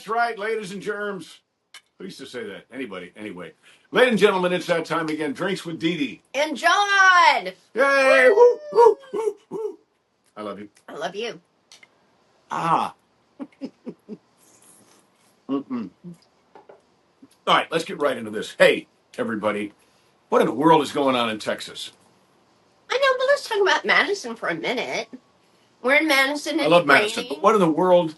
That's right, ladies and germs. Who used to say that? Anybody. Anyway. Ladies and gentlemen, it's that time again. Drinks with Dee Dee. And John! Yay! Woo, woo, woo, woo. I love you. I love you. Ah. Mm-mm. All right, let's get right into this. Hey, everybody. What in the world is going on in Texas? I know, but let's talk about Madison for a minute. We're in Madison. I It's love Madison, but raining. what in the world?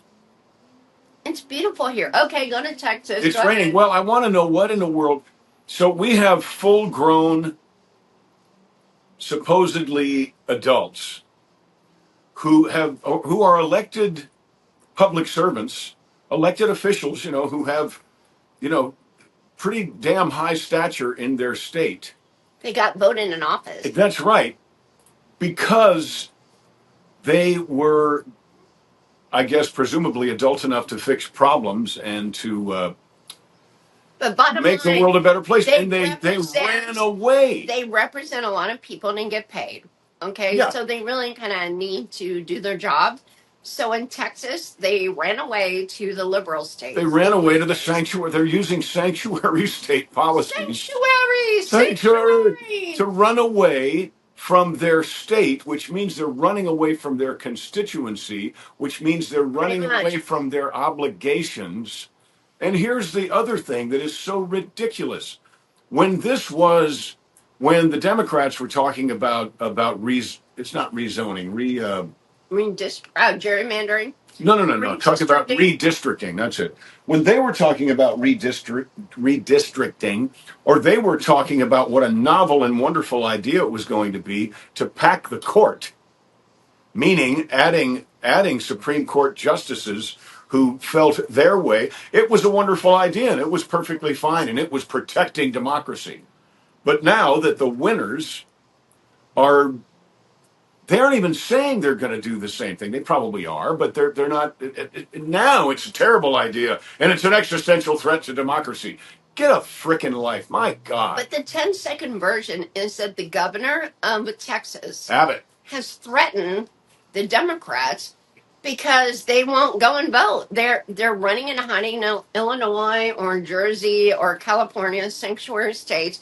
It's beautiful here. Okay, go to Texas. It's Go raining. ahead. Well, I want to know what in the world. So we have full-grown, supposedly adults who are elected public servants, elected officials, who have, you know, pretty damn high stature in their state. They got voted in office. That's right, because they were, I guess, presumably adult enough to fix problems and to But bottom make the line, world a better place. they And they represent- ran away. They represent a lot of people and get paid. Okay, Yeah. so they really kind of need to do their job. So in Texas, they ran away to the liberal states. They ran away to the sanctuary. They're using sanctuary state policies. Sanctuary. To run away from their state, which means they're running away from their constituency, which means they're running Pretty much. away from their obligations. And here's the other thing that is so ridiculous. When the Democrats were talking about it's not rezoning, Gerrymandering. no. Talking about redistricting. That's it. When they were talking about redistricting, or they were talking about what a novel and wonderful idea it was going to be to pack the court, meaning adding Supreme Court justices who felt their way, it was a wonderful idea and it was perfectly fine and it was protecting democracy. But now that the winners they aren't even saying they're going to do the same thing. They probably are, but they're not. Now it's a terrible idea, and it's an existential threat to democracy. Get a frickin' life, my God. But the 10-second version is that the governor of Texas Abbott has threatened the Democrats because they won't go and vote. They're running and hiding in Illinois or Jersey or California, sanctuary states.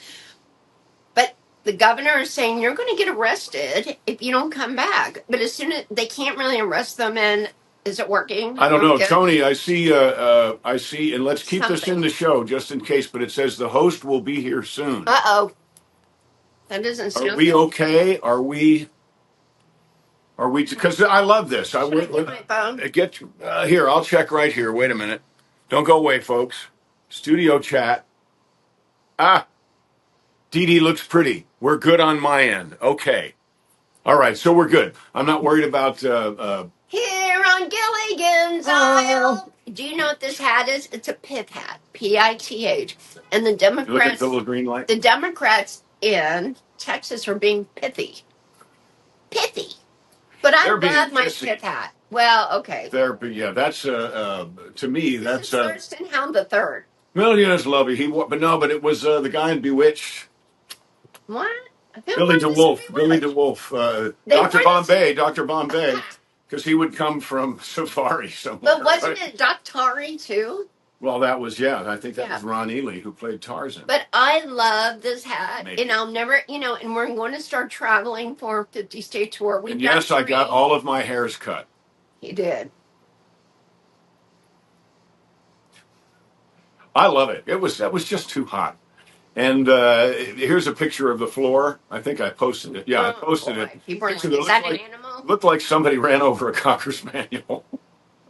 But the governor is saying you're going to get arrested if you don't come back. But as soon as they can't really arrest them, and is it working? I don't know, Okay. Tony. I see, and let's keep this in the show just in case. But it says the host will be here soon. Uh-oh. That doesn't sound Are we good. okay? Are we? Because I love this. Should I get my phone? Here. I'll check right here. Wait a minute. Don't go away, folks. Studio chat. Dee Dee looks pretty. We're good on my end. Okay. All right. So we're good. I'm not worried about. Here on Gilligan's Isle. Do you know what this hat is? It's a pith hat. P-I-T-H. And the Look at Democrats, the little green light. the Democrats in Texas are being pithy. Pithy. But I They're being love my pissy. pith hat. Well, okay. That's to me. This That's is Thurston Hound the Third. well, yes, lovey. But it was the guy in Bewitched. What? Billy DeWolf. Billy DeWolf. They Dr. wanted Dr. Bombay. Because he would come from Safari somewhere. But wasn't it Daktari too? Well, that was, I think that Yeah. was Ron Ely who played Tarzan. But I love this hat. Maybe. And I'll never, and we're going to start traveling for a 50-state tour. And yes, I got all of my hairs cut. He did. I love it. That was just too hot. And here's a picture of the floor. I think I posted it. Yeah, I posted it. Is that an animal? Looked like somebody ran over a Cocker Spaniel.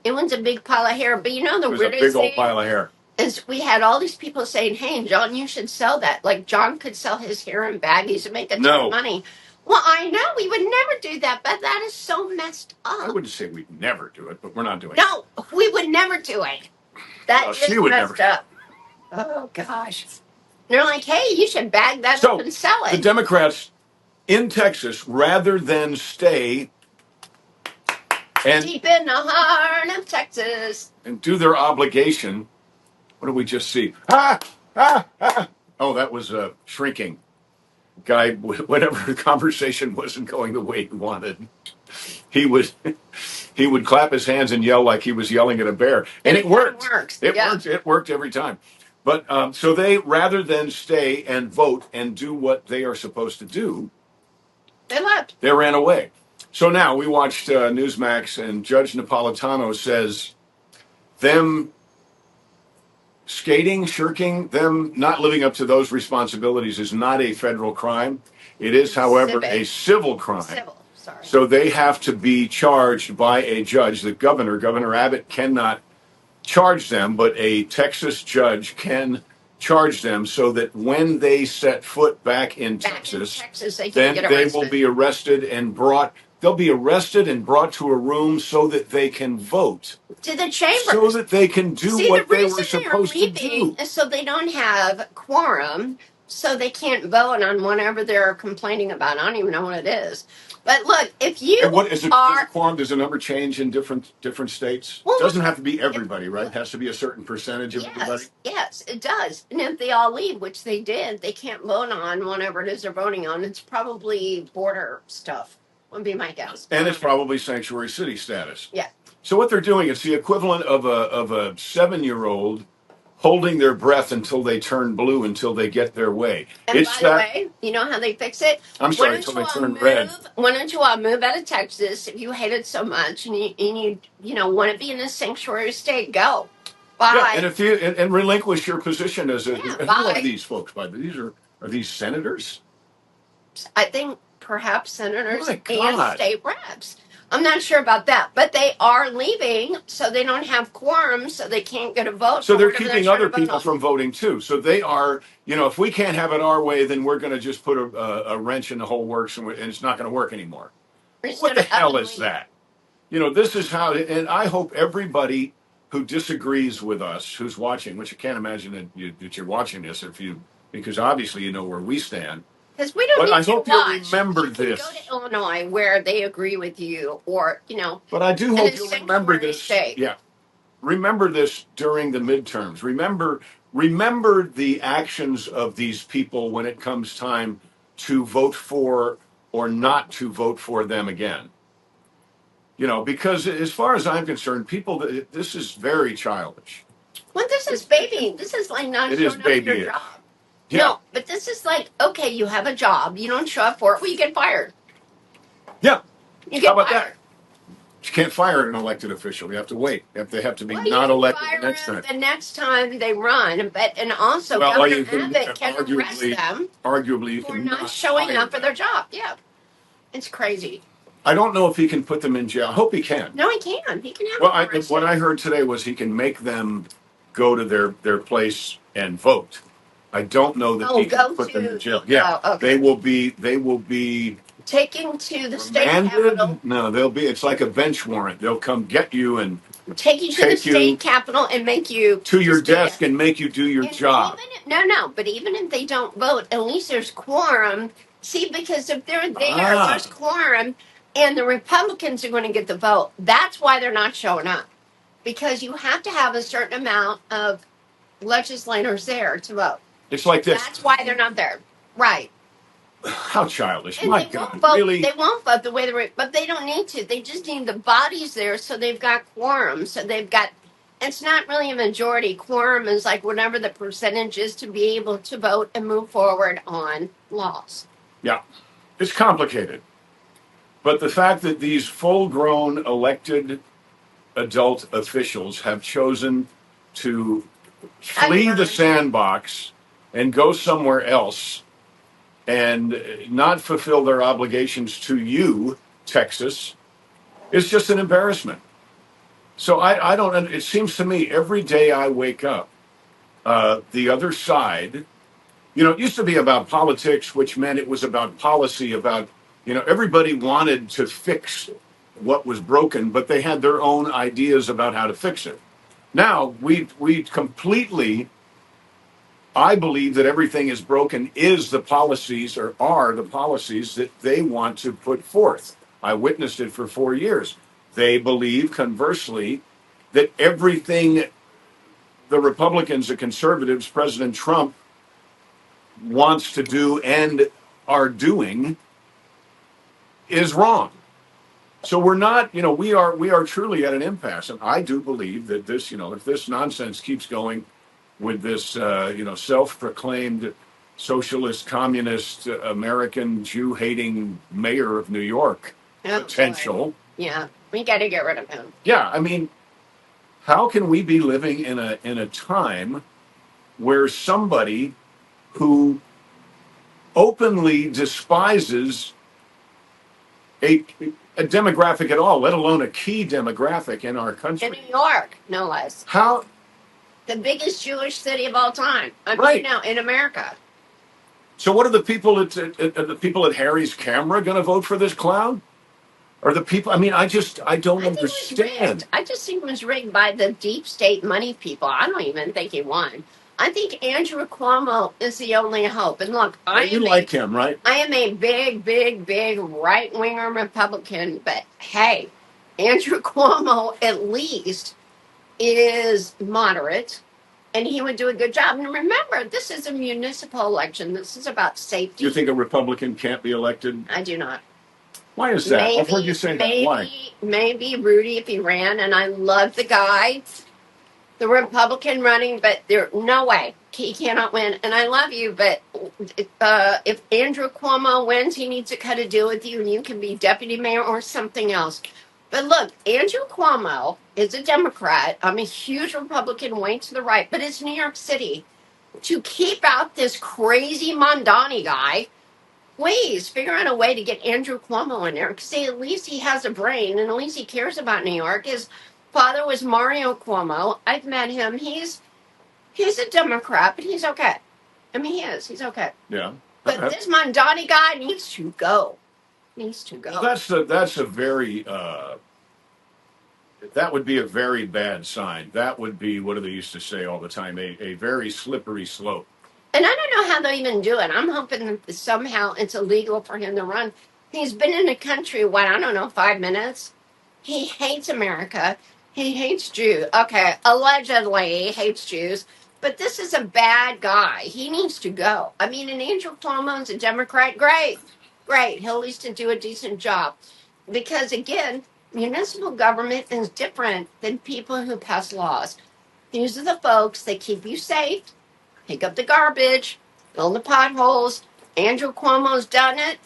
It was a big pile of hair. But the It was a weirdest big old thing pile of hair. is we had all these people saying, hey, John, you should sell that. Like John could sell his hair in baggies and make a ton of money. Well, I know we would never do that, but that is so messed up. I wouldn't say we'd never do it, but we're not doing it. No, we would never do it. That is messed up. Oh, gosh. They're like, hey, you should bag that up and sell it. The Democrats in Texas, rather than stay and deep in the heart of Texas and do their obligation, what did we just see? Oh, that was shrinking. Guy, whatever the conversation wasn't going the way he wanted. he would he would clap his hands and yell like he was yelling at a bear, and it worked. Works. It Yeah. worked. It worked every time. But so they, rather than stay and vote and do what they are supposed to do, They left. They ran away. So now we watched Newsmax, and Judge Napolitano says them skating, shirking, them not living up to those responsibilities is not a federal crime. It is, however, Civic. a civil crime. Civil. Sorry. So they have to be charged by a judge. The Governor Abbott, cannot charge them, but a Texas judge can charge them, so that when they set foot back in Texas, they then they will be arrested and brought. They'll be arrested and brought to a room so that they can vote. To the chamber. So that they can do what they were supposed to do. So they don't have quorum, so they can't vote on whatever they're complaining about. I don't even know what it is. But look, if you and what is it? Are, quorum? Does the number change in different states? Well, it doesn't have to be everybody, right? It has to be a certain percentage of everybody. Yes, it does. And if they all leave, which they did, they can't vote on whatever it is they're voting on. It's probably border stuff, would be my guess. And it's probably sanctuary city status. Yeah. So what they're doing is the equivalent of a 7-year-old holding their breath until they turn blue, until they get their way. And by the way, you know how they fix it? I'm sorry, until they turn red. Why don't you all move out of Texas if you hate it so much and you know want to be in a sanctuary state? Go. Bye. Yeah, and if you and relinquish your position as a who are these folks? By the are these senators? I think perhaps senators and state reps. I'm not sure about that, but they are leaving, so they don't have quorum, so they can't get a vote. So they're keeping other people from voting too. So they are, if we can't have it our way, then we're going to just put a wrench in the whole works, and it's not going to work anymore. What the hell is that? This is how, and I hope everybody who disagrees with us, who's watching, which I can't imagine that you're watching this because obviously you know where we stand. Because we don't but need I hope to watch. You remember you this. Go to Illinois where they agree with you, or But I do hope you remember this. State. Yeah, remember this during the midterms. Remember the actions of these people when it comes time to vote for or not to vote for them again. Because as far as I'm concerned, this is very childish. Well, this is baby. This is like not showing up for your job. Yeah. No, but this is like, okay, you have a job. You don't show up for it, well, you get fired. Yeah. You get How about fired. that? You can't fire an elected official. You have to wait. They have to be not elected the next time. The next time they run, and also Governor Abbott can arrest them for not showing up for their job. Yeah, it's crazy. I don't know if he can put them in jail. I hope he can. No, he can. He can have them what I heard today was he can make them go to their place and vote. I don't know that he can put them in jail. Yeah, okay. They will be taken to the state capitol. No, it's like a bench warrant. They'll come get you and take you to the state capitol and make you to your desk and make you do your job. But even if they don't vote, at least there's quorum. See, because if they're there, there's quorum, and the Republicans are going to get the vote. That's why they're not showing up, because you have to have a certain amount of legislators there to vote. It's like this. That's why they're not there. Right. How childish. And my God. Really? They won't vote the way but they don't need to. They just need the bodies there, so they've got quorum. So they've got, it's not really a majority. Quorum is like whatever the percentage is to be able to vote and move forward on laws. Yeah. It's complicated. But the fact that these full-grown elected adult officials have chosen to flee the sandbox and go somewhere else and not fulfill their obligations to you, Texas, is just an embarrassment. So I don't, it seems to me every day I wake up, the other side, it used to be about politics, which meant it was about policy, about, everybody wanted to fix what was broken, but they had their own ideas about how to fix it. Now, we completely, I believe that everything is broken is the policies or are the policies that they want to put forth. I witnessed it for 4 years. They believe, conversely, that everything the Republicans, the conservatives, President Trump wants to do and are doing is wrong. So we're not, we are truly at an impasse, and I do believe that this, if this nonsense keeps going with this, self-proclaimed socialist, communist, American Jew-hating mayor of New York Oh, boy. potential. Yeah, we got to get rid of him. Yeah, I mean, how can we be living in a time where somebody who openly despises a a demographic at all, let alone a key demographic in our In country? New York, no less. How? The biggest Jewish city of all time. I Right. mean, now in America. So what are the people at Harry's camera going to vote for this clown? Or the people? I mean, I don't I think it was rigged. understand. I just think it was rigged by the deep state money people. I don't even think he won. I think Andrew Cuomo is the only hope. And look, You like him, right? I am a big, big, big right-winger Republican, but hey, Andrew Cuomo at least is moderate, and he would do a good job. And remember, this is a municipal election. This is about safety. You think a Republican can't be elected? I do not. Why is that? I've heard you say that. Why? Maybe Rudy if he ran, and I love the guy, the Republican running, but there no way he cannot win. And I love you, but if Andrew Cuomo wins, he needs to cut a deal with you, and you can be deputy mayor or something else. But look, Andrew Cuomo is a Democrat. I'm a huge Republican, way to the right, but it's New York City. To keep out this crazy Mondani guy, please figure out a way to get Andrew Cuomo in there, because at least he has a brain and at least he cares about New York. His father was Mario Cuomo. I've met him. He's a Democrat, but he's okay. I mean, he is. He's okay. Yeah. But this Mondani guy needs to go. Needs to go. Well, that's a very that would be a very bad sign. That would be, what do they used to say all the time, a very slippery slope. And I don't know how they'll even do it. I'm hoping that somehow it's illegal for him to run. He's been in the country, 5 minutes? He hates America. He hates Jews. Okay, allegedly he hates Jews. But this is a bad guy. He needs to go. I mean, and Andrew Cuomo's a Democrat. Great. He'll at least do a decent job. Because, again, municipal government is different than people who pass laws. These are the folks that keep you safe, pick up the garbage, fill the potholes. Andrew Cuomo's done it.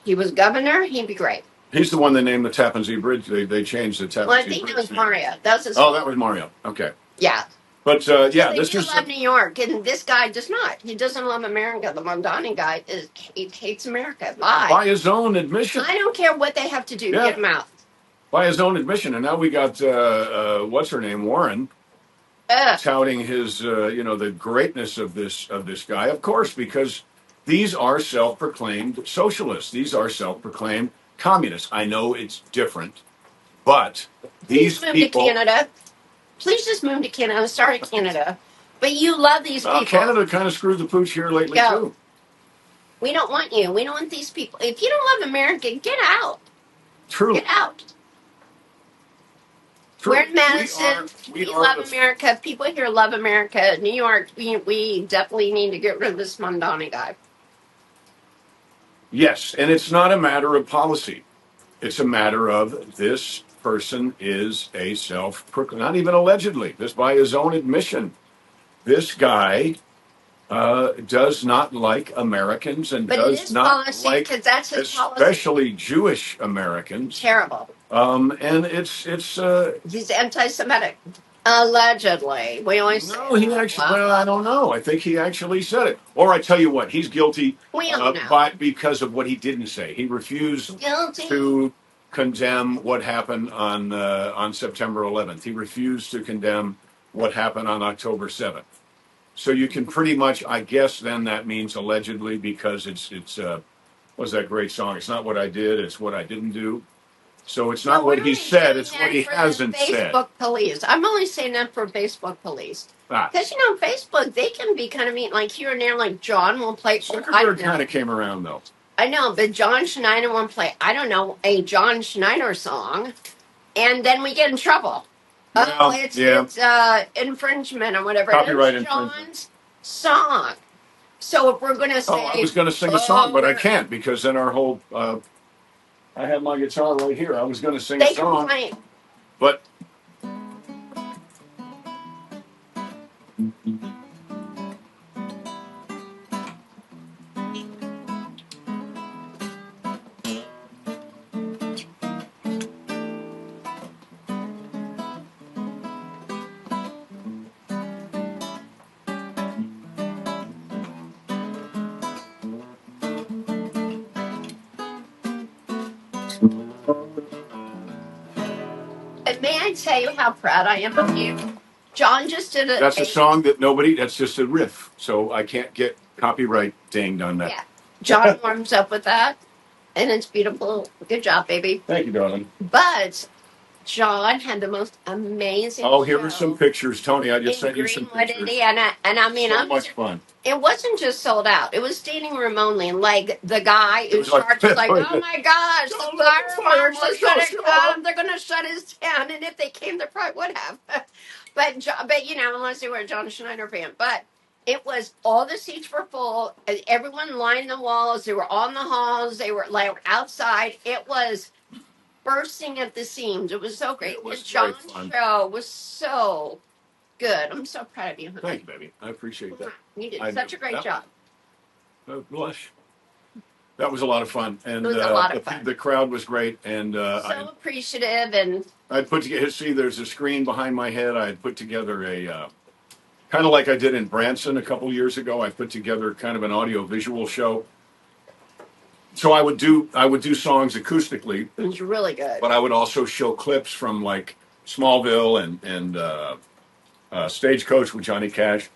He was governor. He'd be great. He's the one that named the Tappan Zee Bridge. They changed the Tappan Zee Bridge. Well, I think that was Mario. That was his that was Mario. Okay. Yeah. But, this is... love New York, and this guy does not. He doesn't love America. The Mondani guy he hates America. By his own admission. I don't care what they have to do to get him out. By his own admission. And now we got, what's her name, Warren, touting his, the greatness of this guy. Of course, because these are self-proclaimed socialists. These are self-proclaimed communists. I know it's different, but these people... Please move to Canada. Please just move to Canada. Sorry, Canada. But you love these people. Canada kind of screwed the pooch here lately, too. We don't want you. We don't want these people. If you don't love America, get out. True. Get out. True. We're in Madison. We love America. People here love America. New York, we definitely need to get rid of this Mondani guy. Yes, and it's not a matter of policy. It's a matter of this person is a not even allegedly, this by his own admission. This guy does not like Americans and does not like, that's his especially policy. Jewish Americans. Terrible. And it's he's anti-Semitic. Allegedly. We always say he actually, I don't know. I think he actually said it. Or I tell you what, he's guilty because of what he didn't say. He refused to condemn what happened on September 11th. He refused to condemn what happened on October 7th. So you can pretty much, I guess, then that means allegedly, because it's what's that great song? It's not what I did, it's what I didn't do. So it's not what he said, it's what he hasn't said. Facebook police. I'm only saying that for Facebook police. Because, Facebook, they can be kind of mean, like here and there, like John will play. Zuckerberg kind of came around, though. I know, but John Schneider won't play, I don't know, a John Schneider song, and then we get in trouble. Well, it's infringement or whatever. Copyright infringement. John's song. So if we're going to say... I was going to sing a song, but I can't, because then our whole I have my guitar right here. I was going to sing They a song, complain. but And may I tell you how proud I am of you? John just did that's a song that nobody. That's just a riff, so I can't get copyright dinged on that. Yeah. John warms up with that, and it's beautiful. Good job, baby. Thank you, darling. But John had the most amazing Oh, here show are some pictures, Tony. I just in sent you some Greenwood, pictures. Indiana. And I mean, So much fun. it wasn't just sold out. It was standing room only. Like the guy in charge was like, "Oh my gosh, the fire marshal's gonna come. They're gonna shut us down." And if they came, they probably would have. but you know, unless they were a John Schneider fan. But it was all the seats were full. And everyone lined the walls. They were on the halls. They were like outside. It was bursting at the seams. It was so great. It was And John's great fun. show was so good. I'm so proud of you. Honey. Thank you, baby. I appreciate that. You did I such do. a great job. Blush. That was a lot of fun, and It was a lot of fun. The crowd was great, and So appreciative, and I'd put together. See, there's a screen behind my head. I had put together a kind of like I did in Branson a couple years ago. I put together kind of an audio visual show. So I would do songs acoustically, it was really good. but I would also show clips from like Smallville and Stagecoach with Johnny Cash.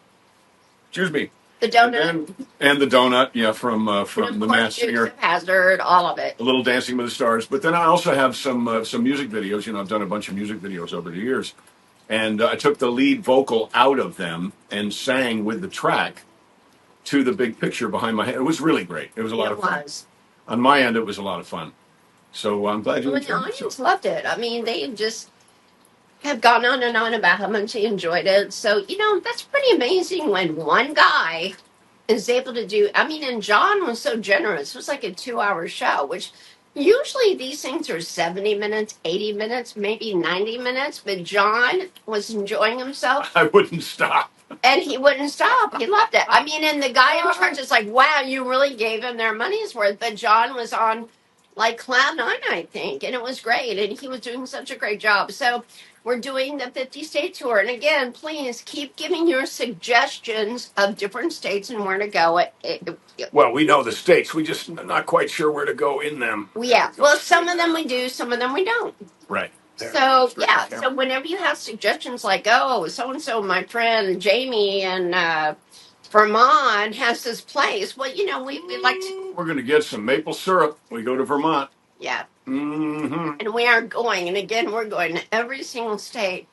Excuse me. The donut and the donut, yeah, from the Masked Singer, Hazard, all of it. A Little Dancing with the Stars. But then I also have some music videos. You know, I've done a bunch of music videos over the years, and I took the lead vocal out of them and sang with the track to the big picture behind my head. It was really great. It was a lot of fun. On my end, it was a lot of fun. So I'm glad you enjoyed it. The audience loved it. I mean, they just have gone on and on about how much they enjoyed it. So, you know, that's pretty amazing when one guy is able to do. I mean, and John was so generous. It was like a 2-hour show, which usually these things are 70 minutes, 80 minutes, maybe 90 minutes. But John was enjoying himself. I wouldn't stop. And he wouldn't stop. He loved it. I mean, and the guy in charge is like, wow, you really gave them their money's worth. But John was on like cloud nine, I think. And it was great. And he was doing such a great job. So we're doing the 50 state tour. And again, please keep giving your suggestions of different states and where to go. Well, we know the states. We just not quite sure where to go in them. Yeah. Well, some of them we do, some of them we don't. Right. So, yeah. So whenever you have suggestions like, oh, so-and-so, my friend Jamie and Vermont has this place. Well, you know, we like to... We're going to get some maple syrup. We go to Vermont. Yeah. Mm-hmm. And we are going. And again, we're going to every single state.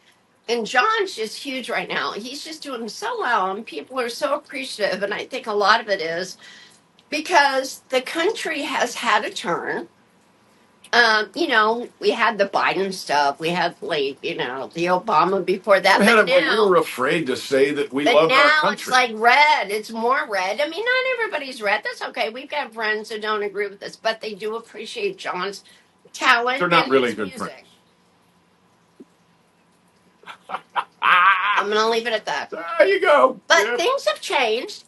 And John's just huge right now. He's just doing so well. And people are so appreciative. And I think a lot of it is because the country has had a turn. You know, we had the Biden stuff. We had, like, you know, the Obama before that. We were afraid to say that we loved our country. But now it's like red. It's more red. I mean, not everybody's red. That's okay. We've got friends who don't agree with us, but they do appreciate John's talent. They're not really good friends. I'm gonna leave it at that. There you go. But things have changed,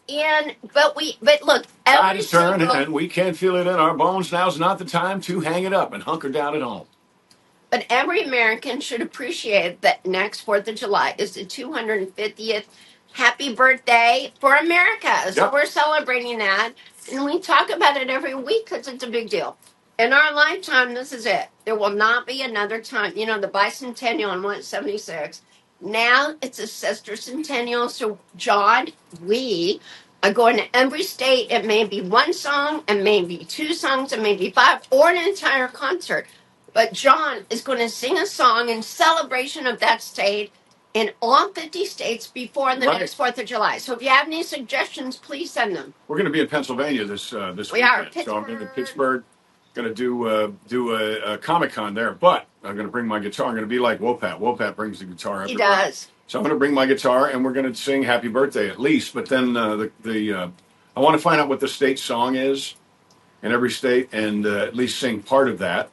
but look, tide is turning, and we can't feel it in our bones. Now's not the time to hang it up and hunker down at home. But every American should appreciate that next 4th of July is the 250th happy birthday for America. So we're celebrating that, and we talk about it every week because it's a big deal. In our lifetime, this is it. There will not be another time. You know, the bicentennial in 176. Now it's a sesquicentennial. So, John, we are going to every state. It may be one song, and maybe two songs, and maybe five, or an entire concert. But John is going to sing a song in celebration of that state in all 50 states before the next 4th of July. So if you have any suggestions, please send them. We're going to be in Pennsylvania this weekend. We are. So I'm in Pittsburgh. Going to do a Comic-Con there. But I'm going to bring my guitar. I'm going to be like Wopat. Wopat brings the guitar everywhere. He does. So I'm going to bring my guitar, and we're going to sing Happy Birthday at least. But then I want to find out what the state song is. in every state, and at least sing part of that.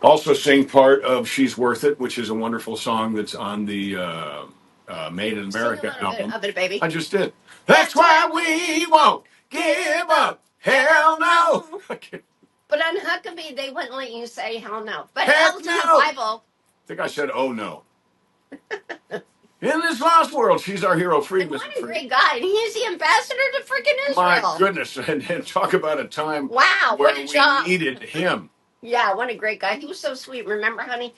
Also, sing part of "She's Worth It," which is a wonderful song that's on the Made in Sing a America little bit album. of it, baby. I just did. That's why we won't give up. Hell no. But on Huckabee, they wouldn't let you say hell no. But Heck hell's in the no. Bible. I think I said, oh no. In this lost world, she's our hero. Free, And Mr. what a Free. great guy. And he's the ambassador to freaking Israel. My goodness. And talk about a time Wow, where what a we job. needed him. Yeah, what a great guy. He was so sweet. Remember, honey?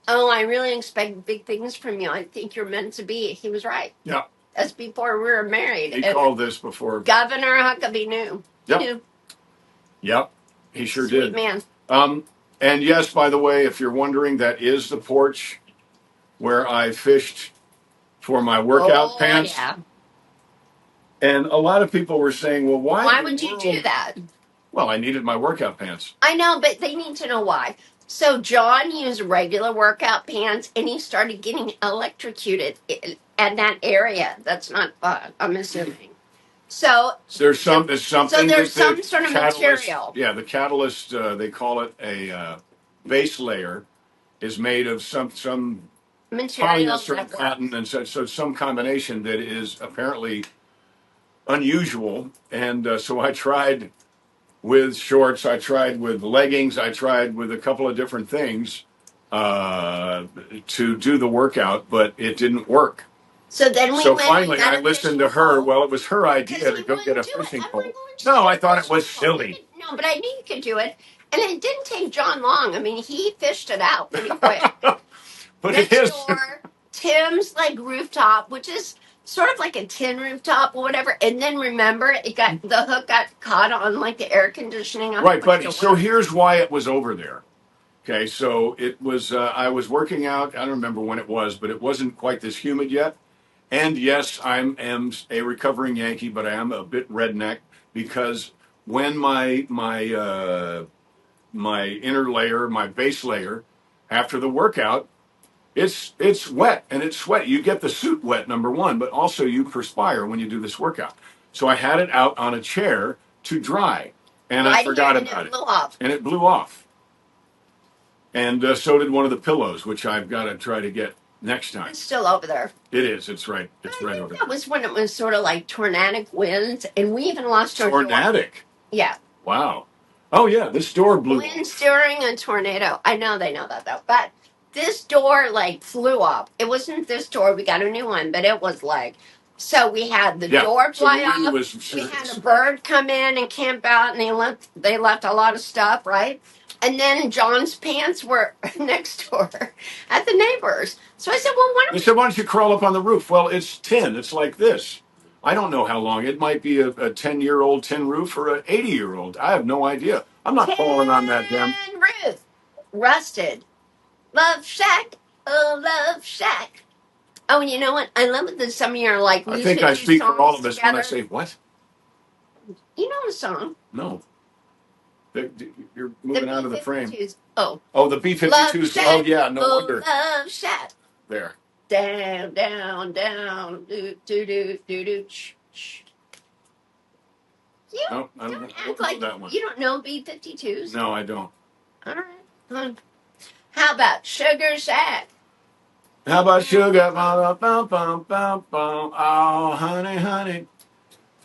Oh, I really expect big things from you. I think you're meant to be. He was right. Yeah. That's before we were married. He And called this before. Governor Huckabee knew. He Yep. knew. Yep. He sure Sweet did. man. And yes, by the way, if you're wondering, that is the porch where I fished for my workout pants. Yeah. And a lot of people were saying, well, Why would you do that? Well, I needed my workout pants. I know, but they need to know why. So John used regular workout pants, and he started getting electrocuted at that area. That's not fun, I'm assuming. So there's something. So there's some sort of material. Yeah, the catalyst. They call it a base layer. Is made of some material, polyester, cotton, and so some combination that is apparently unusual. And so I tried with shorts, I tried with leggings, I tried with a couple of different things to do the workout, but it didn't work. So then finally I listened to her. Well, it was her idea to go get a fishing pole. No, I thought it was silly. No, but I knew you could do it. And it didn't take John long. I mean, he fished it out pretty quick. But next it is. door, Tim's like rooftop, which is sort of like a tin rooftop or whatever. And then remember, the hook got caught on like the air conditioning. Right, but so here's why it was over there. Okay, so it was. I was working out. I don't remember when it was, but it wasn't quite this humid yet. And yes, I am a recovering Yankee, but I am a bit redneck because when my inner layer, my base layer, after the workout, it's wet and it's sweaty. You get the suit wet, number one, but also you perspire when you do this workout. So I had it out on a chair to dry, and I forgot about it. And it blew off. And so did one of the pillows, which I've got to try to get next time. It's still over there. It is. It's right. It's right over there. That was when it was sort of like tornadic winds, and we even lost our tornadic. Yeah. Wow. Oh yeah, this door blew. Winds during a tornado. I know they know that though, but this door like flew up. It wasn't this door. We got a new one, but it was like. So we had the door fly off. We had a bird come in and camp out, and they left a lot of stuff, right? And then John's pants were next door at the neighbors. So I said, well, why don't you crawl up on the roof? Well, it's tin. It's like this. I don't know how long. It might be a 10-year-old tin roof or an 80-year-old. I have no idea. I'm not crawling on that damn roof. Rusted. Love Shack. Oh, Love Shack. Oh, and you know what? I love that some of you are like, I think I speak for all of us when I say, what? You know the song. No. You're moving out of the frame. Oh, the B-52s. Oh, yeah, no wonder. Love Shack. There. Down, down, down. Do, do, do, do, do. Shh, shh. You don't act like that one. You don't know B-52s? No, I don't. All right. How about Sugar Shack? How about Sugar? Oh, honey, honey.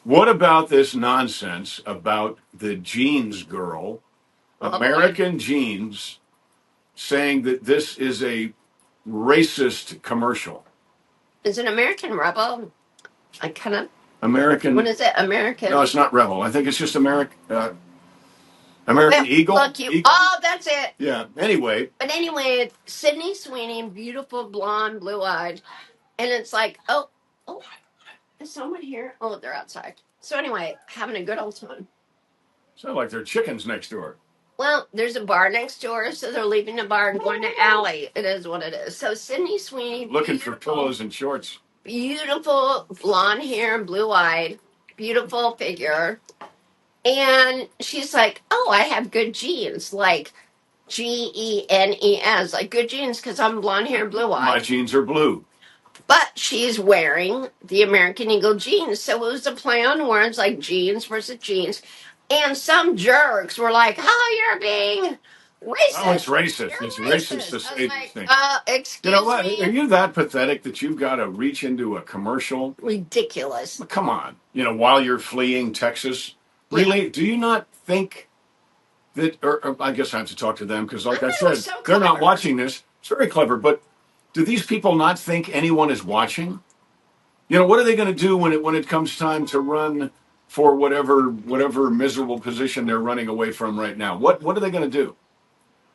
What about this nonsense about the jeans girl, American Jeans, saying that this is a racist commercial? Is it American Rebel? I kind of... American... What is it? American... No, it's not Rebel. I think it's just American Eagle. Fuck you. Eagle? Oh, that's it. Yeah. Anyway. But anyway, Sydney Sweeney, beautiful, blonde, blue-eyed. And it's like, oh, is someone here? Oh, they're outside. So anyway, having a good old time. Sound like there are chickens next door. Well, there's a bar next door, so they're leaving the bar and going to alley. It is what it is. So Sydney Sweeney. Looking for pillows and shorts. Beautiful, blonde hair and blue-eyed. Beautiful figure. And she's like, oh, I have good genes, like Genes, like good genes because I'm blonde hair and blue-eyed. My jeans are blue. But she's wearing the American Eagle jeans. So it was a play on words like jeans versus jeans. And some jerks were like, "Oh, you're being racist. Oh, it's racist. You're It's racist to racist." I say was these like, things. You excuse know what? Are me? you that pathetic that you've got to reach into a commercial? Ridiculous. Well, come on. While you're fleeing Texas, Yeah. really? Do you not think that? Or I guess I have to talk to them because, like I thought it was said, so they're not clever. watching this. It's very clever, but do these people not think anyone is watching? What are they going to do when it comes time to run for whatever miserable position they're running away from right now? What are they going to do?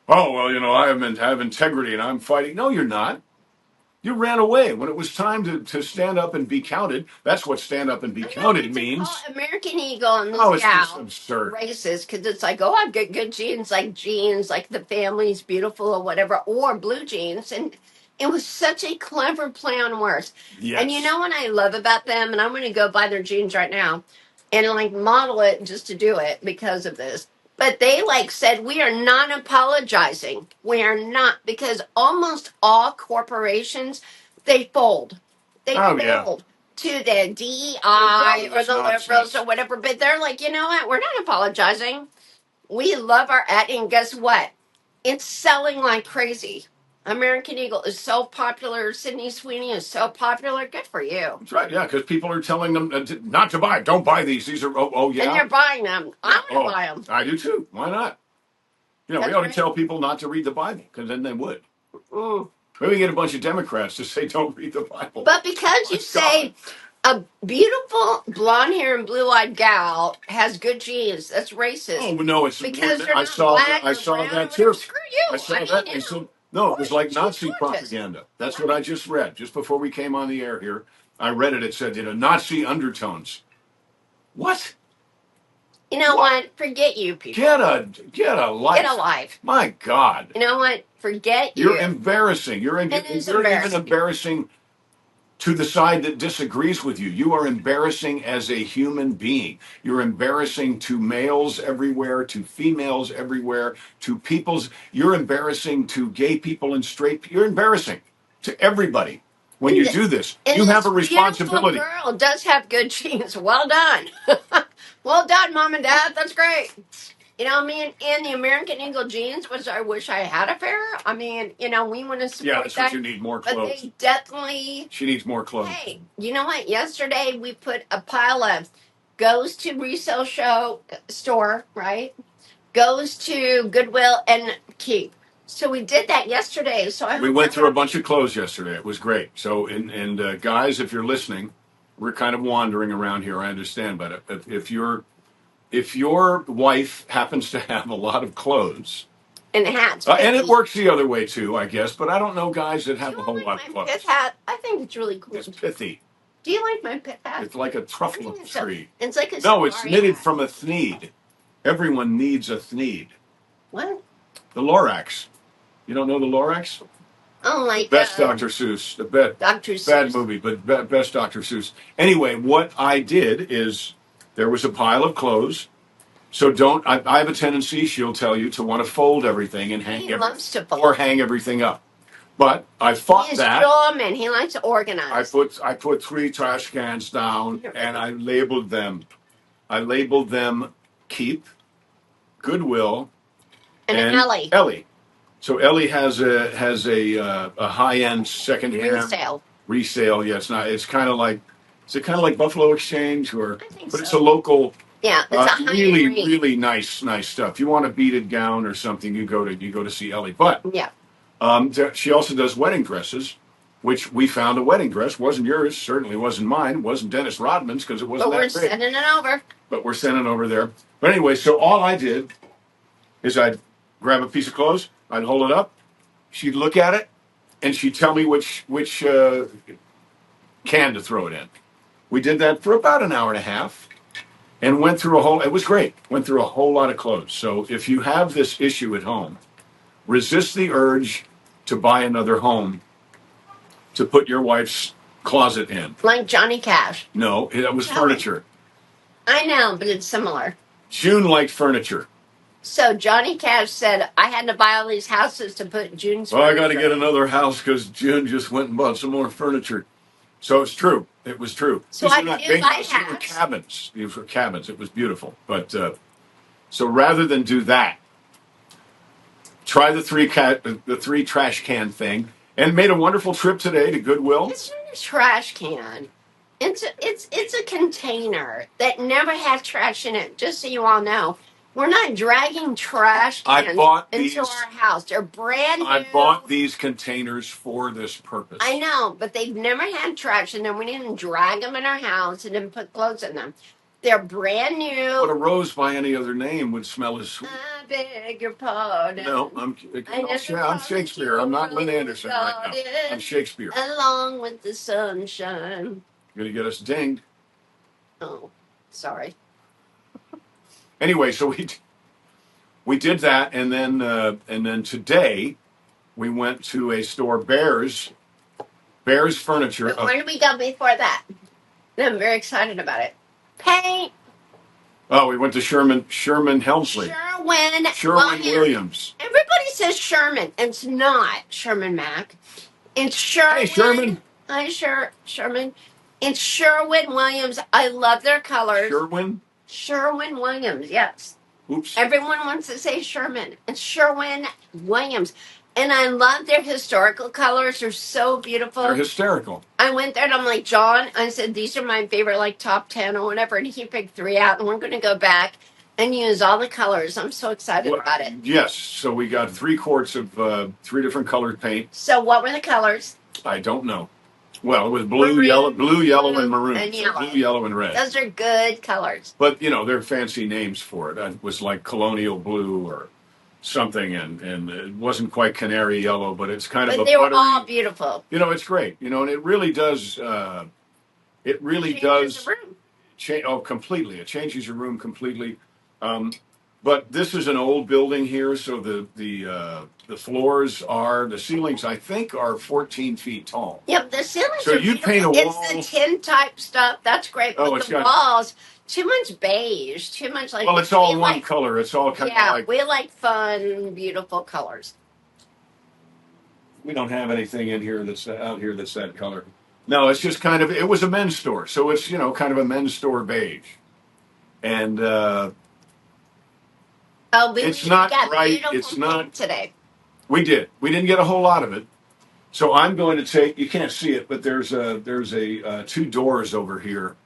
Oh well, I have integrity and I'm fighting. No, you're not. You ran away when it was time to stand up and be counted. That's what stand up and be I know, counted but to means. call American Eagle and Oh, this it's just gal absurd. racist because it's like, oh, I've got good genes, like the family's beautiful or whatever, or blue jeans. And it was such a clever play on words. And you Yes. know what I love about them? And I'm going to go buy their jeans right now and like model it just to do it because of this. But they like said, we are not apologizing. We are not, because almost all corporations, they fold. They Oh yeah. fold to the That DEI or is the liberals nonsense. or whatever. But they're like, you know what? We're not apologizing. We love our ad. And guess what? It's selling like crazy. American Eagle is so popular. Sydney Sweeney is so popular. Good for you. That's right. Yeah, because people are telling them not to buy. Don't buy these. These are And yeah. they're buying them. Yeah. I'm going to buy them. I do too. Why not? We That's ought to right. tell people not to read the Bible because then they would. Mm. Maybe we get a bunch of Democrats to say don't read the Bible. But because you say a beautiful blonde hair and blue eyed gal has good genes, that's racist. Oh no, it's Because they're I not saw black I or saw brown or that whatever. too. Screw you. I saw I mean, that. you They know, said no, it was like she's Nazi gorgeous. propaganda. That's what I just read just before we came on the air here. I read it. It said Nazi undertones. What? You know what? Forget you people. Get a life. Get a life. My God. You know what? Forget you. You're embarrassing. You're It is even embarrassing. embarrassing to the side that disagrees with you. You are embarrassing as a human being. You're embarrassing to males everywhere, to females everywhere, to people's. You're embarrassing to gay people and straight. You're embarrassing to everybody when you do this. You have a responsibility. Beautiful girl does have good genes. Well done. Well done, mom and dad. That's great. You know, I mean, in the American Eagle jeans, which I wish I had a pair. I mean, you know, we want to support Yeah, that's that. what you need, more But clothes. they definitely. She needs more clothes. Hey, you know what? Yesterday we put a pile of goes to resale store, right? Goes to Goodwill and keep. So we did that yesterday. So We went through a bunch of clothes yesterday. It was great. So, and guys, if you're listening, we're kind of wandering around here. I understand, but if your wife happens to have a lot of clothes, and hats, and it works the other way too, I guess. But I don't know guys that have a whole lot of my clothes. pith hat. I think it's really cool. It's pithy. Do you like my pith hat? It's like a truffle tree. It's like a no, it's knitted hat. from a thneed. Everyone needs a thneed. What? The Lorax. You don't know the Lorax? Oh, like best Dr. Seuss. The Dr. Seuss. Bad movie, but best Dr. Seuss. Anyway, what I did is there was a pile of clothes. So don't. I have a tendency, she'll tell you, to want to fold everything and hang hang everything up. But I fought that. He's he likes to organize. I put 3 trash cans down and I labeled them. I labeled them Keep, Goodwill, and Ellie. So Ellie has a high end second hand resale. Yeah, it's not. It's kind of like. Is it kind of like Buffalo Exchange or? But it's a local. Yeah, it's a really nice stuff. If you want a beaded gown or something, you go to see Ellie. But yeah, she also does wedding dresses, which we found a wedding dress. Wasn't yours, certainly wasn't mine. Wasn't Dennis Rodman's because it wasn't that big. But we're sending it over. But we're sending it over there. But anyway, so all I did is I'd grab a piece of clothes, I'd hold it up, she'd look at it, and she'd tell me which can to throw it in. We did that for about an hour and a half. And went through it was great. Went through a whole lot of clothes. So if you have this issue at home, resist the urge to buy another home to put your wife's closet in. Like Johnny Cash. No, it was furniture. I know, but it's similar. June liked furniture. So Johnny Cash said, I had to buy all these houses to put June's furniture. I got to get another house because June just went and bought some more furniture. So it's true. It was true. So these were not big houses. These were cabins. These were cabins. It was beautiful. But So rather than do that, try the three trash can thing, and made a wonderful trip today to Goodwill. It's not a trash can. It's a container that never had trash in it. Just so you all know, we're not dragging trash cans into our house. They're brand new. I bought these containers for this purpose. I know, but they've never had trash in them. We didn't drag them in our house and then put clothes in them. They're brand new. But a rose by any other name would smell as sweet. I beg your pardon. No, I'm Shakespeare. I'm not Lynn Anderson right now. I'm Shakespeare. Along with the sunshine. You're gonna get us dinged. Oh, sorry. Anyway, so we did that, and then today we went to a store, Bears Furniture. But where did we go before that? I'm very excited about it. Paint. Oh, we went to Sherman Helmsley. Sherwin Williams. Everybody says Sherman. It's not Sherman Mac. It's Sherwin. Hey, Sherman. Hi, Sherman. It's Sherwin Williams. I love their colors. Sherwin Williams, yes. Oops. Everyone wants to say Sherman. It's Sherwin Williams. And I love their historical colors. They're so beautiful. They're hysterical. I went there and I'm like, John, I said, these are my favorite, like top 10 or whatever. And he picked 3 out. And we're going to go back and use all the colors. I'm so excited about it. Yes. So we got 3 quarts of 3 different colored paint. So what were the colors? I don't know. Well, it was blue, yellow, and maroon. And yellow. So blue, yellow, and red. Those are good colors. But, they're fancy names for it. It was like colonial blue or something, and it wasn't quite canary yellow, but it's kind of a buttery. But they were all beautiful. It's great. And it really does. It really does change. Oh, completely! It changes your room completely. But this is an old building here, so the ceilings I think are 14 feet tall. Yep, the ceilings. So are you beautiful. paint a wall. It's the tin type stuff. That's great. But the walls. Too much beige, too much like. Well, it's all one color. It's all kind of like. Yeah, we like fun, beautiful colors. We don't have anything in here that's out here that's that color. No, it's just kind of. It was a men's store, so it's kind of a men's store beige, and it's not bright. It's not today. We did. We didn't get a whole lot of it, so I'm going to take. You can't see it, but there's 2 doors over here.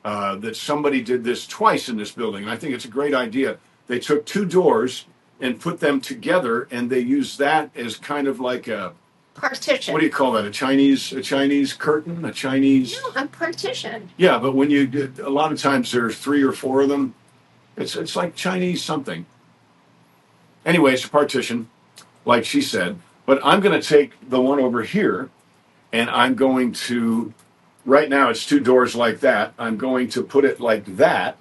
That somebody did this twice in this building. And I think it's a great idea. They took 2 doors and put them together, and they used that as kind of like a partition. What do you call that? A Chinese curtain? A partition. Yeah, but when you get, a lot of times there's 3 or 4 of them. It's like Chinese something. Anyway, it's a partition, like she said. But I'm going to take the one over here, and I'm going to. Right now, it's 2 doors like that. I'm going to put it like that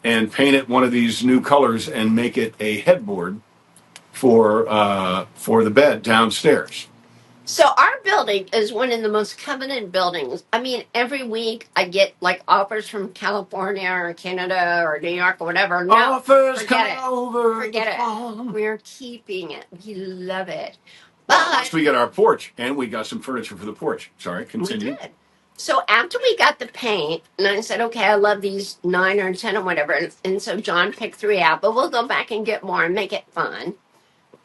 and paint it one of these new colors and make it a headboard for the bed downstairs. So our building is one of the most coveted buildings. I mean, every week I get like offers from California or Canada or New York or whatever. No, offers forget come over. Forget it. We're keeping it. We love it. But we got our porch, and we got some furniture for the porch. Sorry, continue. We did. So after we got the paint, and I said, okay, I love these 9 or 10 or whatever. And so John picked 3 out, but we'll go back and get more and make it fun.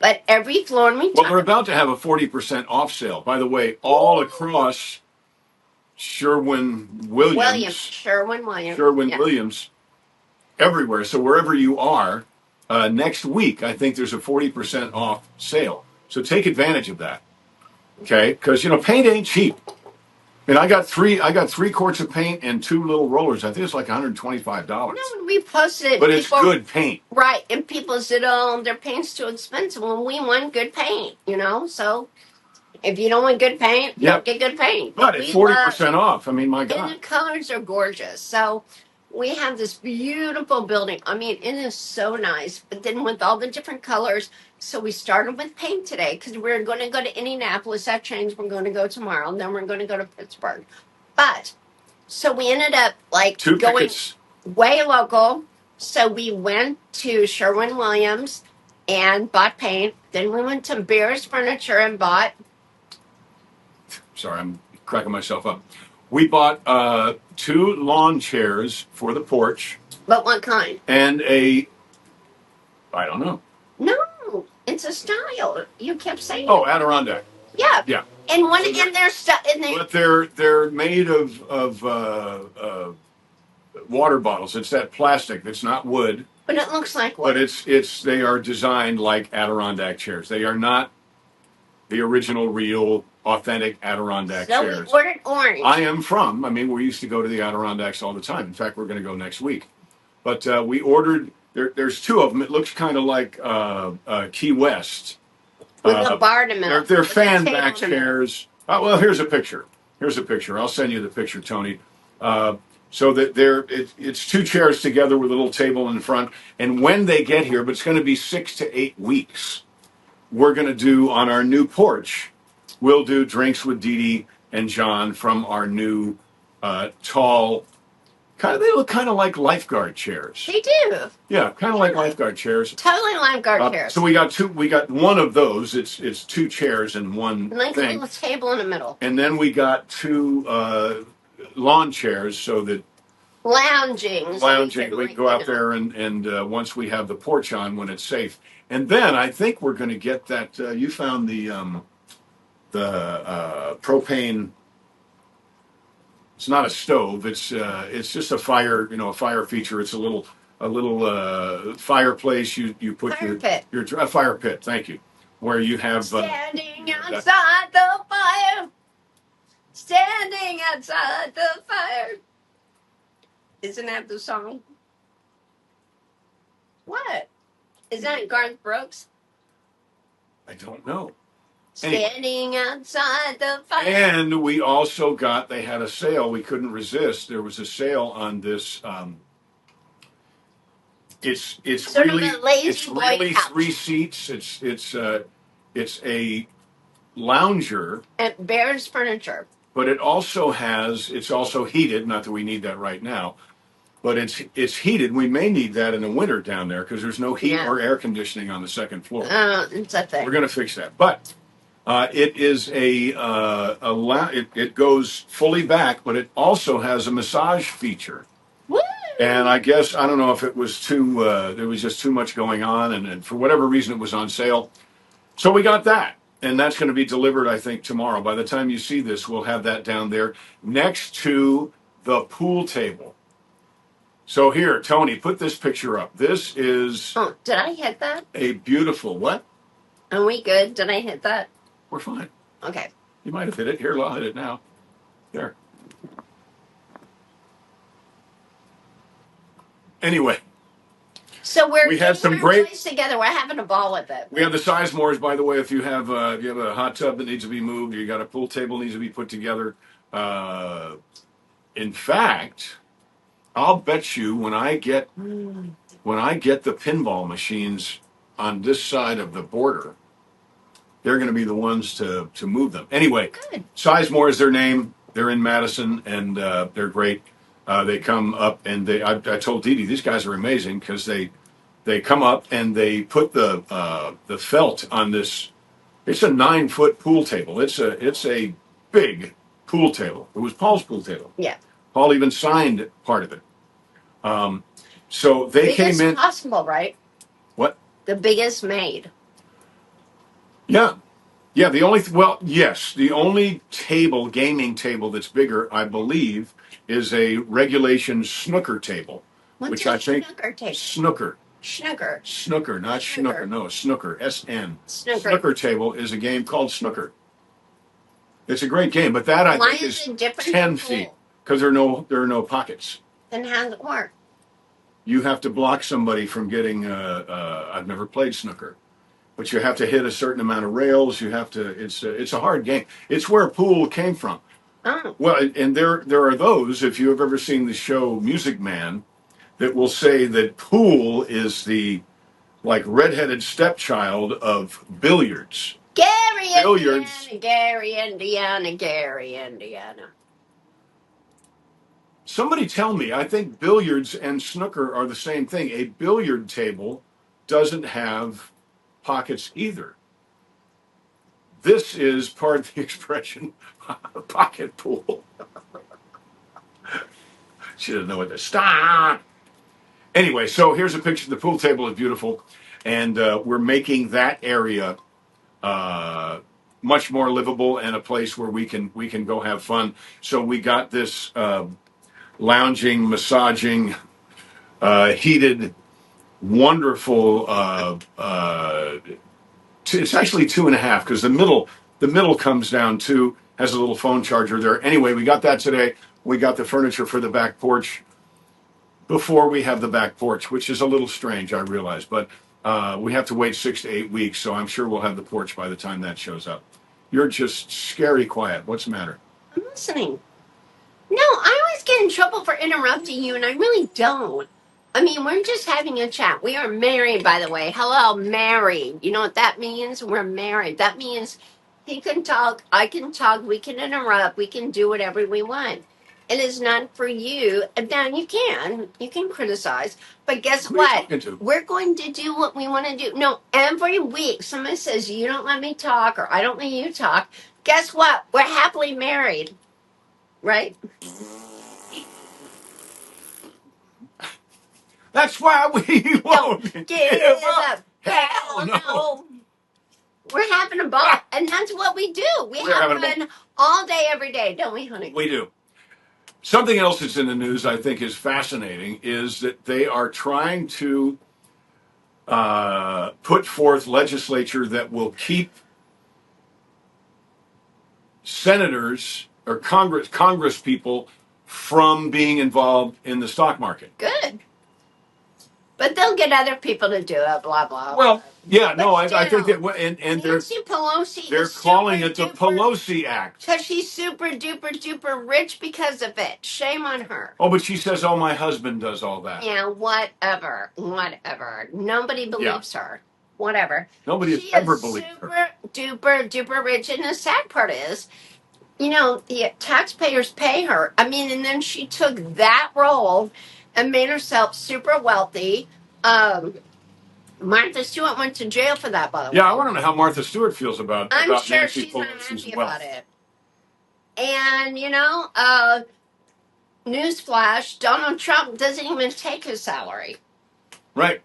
But every floor Well, they're about to have a 40% off sale. By the way, all across Sherwin Williams, everywhere. So wherever you are, next week, I think there's a 40% off sale. So take advantage of that. Okay? Because, paint ain't cheap. I mean, I got 3 quarts of paint and 2 little rollers. I think it's like $125. No, we posted it. But it's good paint. Right. And people said, oh, their paint's too expensive. Well, we want good paint, So if you don't want good paint, don't get good paint. But it's 40% off. I mean, my God. And the colors are gorgeous. So we have this beautiful building. I mean, it is so nice. But then with all the different colors, so we started with paint today because we're going to go to Indianapolis. That changed. We're going to go tomorrow. And then we're going to go to Pittsburgh. But so we ended up going way local. So we went to Sherwin Williams and bought paint. Then we went to Bears Furniture and bought. Sorry, I'm cracking myself up. We bought 2 lawn chairs for the porch. But what kind? And I don't know. No, it's a style. You kept saying. Oh, Adirondack. Yeah. Yeah. And one in their stuff, But they're made of water bottles. It's that plastic. It's not wood. But it looks like wood. wood. But they are designed like Adirondack chairs. They are not the original, real, authentic Adirondack chairs. So we ordered orange. I mean, we used to go to the Adirondacks all the time. In fact, we're going to go next week. But we ordered. There's two of them. It looks kind of like Key West. With a bar in the middle. They're fan back chairs. Well, here's a picture. I'll send you the picture, Tony. So that it's two chairs together with a little table in the front. And when they get here, but it's going to be 6 to 8 weeks, we're going to do on our new porch. We'll do drinks with Dee Dee and John from our new tall. They look kind of like lifeguard chairs. They do. Yeah, kind of like lifeguard chairs. Totally lifeguard chairs. So we got two. We got one of those. It's two chairs and one like thing. A little table in the middle. And then we got two lawn chairs so that lounging. We can go out there and once we have the porch on when it's safe. And then I think we're going to get that. You found the propane. It's not a stove. It's just a fire. A fire feature. It's a little fireplace. You put your fire pit. Thank you. Where you have standing outside the fire. Standing outside the fire. Isn't that the song? What? Is that Garth Brooks? I don't know. Standing outside the fire. And we also they had a sale. We couldn't resist. There was a sale on this. It's sort really of a lazy it's really couch. 3 seats. It's a lounger. It bears furniture. But it's also heated. Not that we need that right now, but it's heated. We may need that in the winter down there because there's no heat or air conditioning on the second floor. It's a thing. We're going to fix that, but. It is it goes fully back, but it also has a massage feature. Woo! And I don't know if it was there was just too much going on, and for whatever reason it was on sale. So we got that, and that's going to be delivered, I think, tomorrow. By the time you see this, we'll have that down there next to the pool table. So here, Tony, put this picture up. This is... Oh, did I hit that? A beautiful... What? Are we good? Did I hit that? We're fine. Okay. You might have hit it. Here, I'll hit it now. There. Anyway. So we had some great place together. We're having a ball with it. We have the Sizemores, by the way. If you have a hot tub that needs to be moved, you got a pool table that needs to be put together. In fact, I'll bet you when I get the pinball machines on this side of the border, they're going to be the ones to move them. Anyway, Sizemore is their name. They're in Madison, and they're great. They come up, and I told Dee Dee, these guys are amazing because they come up and they put the felt on this. It's a 9-foot pool table. It's a big pool table. It was Paul's pool table. Yeah. Paul even signed part of it. So they came in. Possible, right? What? The biggest made. Yeah. The only gaming table that's bigger, I believe, is a regulation snooker table. What's a snooker table? Snooker. Snooker, not snooker. No, snooker. SN. Snooker table is a game called snooker. It's a great game, but that I think is 10 feet because there are no pockets. Then how does it work? You have to block somebody from getting. I've never played snooker. But you have to hit a certain amount of rails. You have to. It's a hard game. It's where pool came from. Oh. Well, and there are those. If you have ever seen the show Music Man, that will say that pool is the redheaded stepchild of billiards. Gary, Indiana. Somebody tell me. I think billiards and snooker are the same thing. A billiard table doesn't have pockets either. This is part of the expression pocket pool. She doesn't know what to stop. Anyway, so here's a picture. The pool table is beautiful. and we're making that area much more livable and a place where we can go have fun. So we got this lounging, massaging, heated, wonderful. It's actually 2.5 because the middle comes down to has a little phone charger there. Anyway, we got that today. We got the furniture for the back porch before we have the back porch, which is a little strange, I realize, but we have to wait 6 to 8 weeks, so I'm sure we'll have the porch by the time that shows up. You're just scary quiet. What's the matter? I'm listening. No, I always get in trouble for interrupting you, and I really don't. I mean, we're just having a chat. We are married, by the way. Hello, married. You know what that means? We're married. That means he can talk, I can talk, we can interrupt, we can do whatever we want. It is not for you. Now, you can criticize, but guess Who are you what? talking to? We're going to do what we want to do. No, every week somebody says, you don't let me talk, or I don't let you talk. Guess what? We're happily married, right? That's why we won't Give up. up. Hell no. We're having a ball, and that's what we do. We're have having a fun all day, every day, don't we, honey? We do. Something else that's in the news I think is fascinating is that they are trying to put forth legislature that will keep senators or Congress people from being involved in the stock market. Good. But they'll get other people to do it, blah, blah. Well, yeah, no, I think still, that, and Nancy Pelosi they're is calling super it the duper, Pelosi Act. because she's super duper duper rich because of it. Shame on her. Oh, but she says, oh, my husband does all that. Yeah, whatever. Nobody believes her. Whatever. Nobody has ever believed her. Super duper duper rich, and the sad part is, the taxpayers pay her. I mean, and then she took that role and made herself super wealthy. Martha Stewart went to jail for that, by the way. Yeah, I want to know how Martha Stewart feels about I'm sure Nancy she's not Pelosi's happy wealth. about it. And, newsflash, Donald Trump doesn't even take his salary. Right.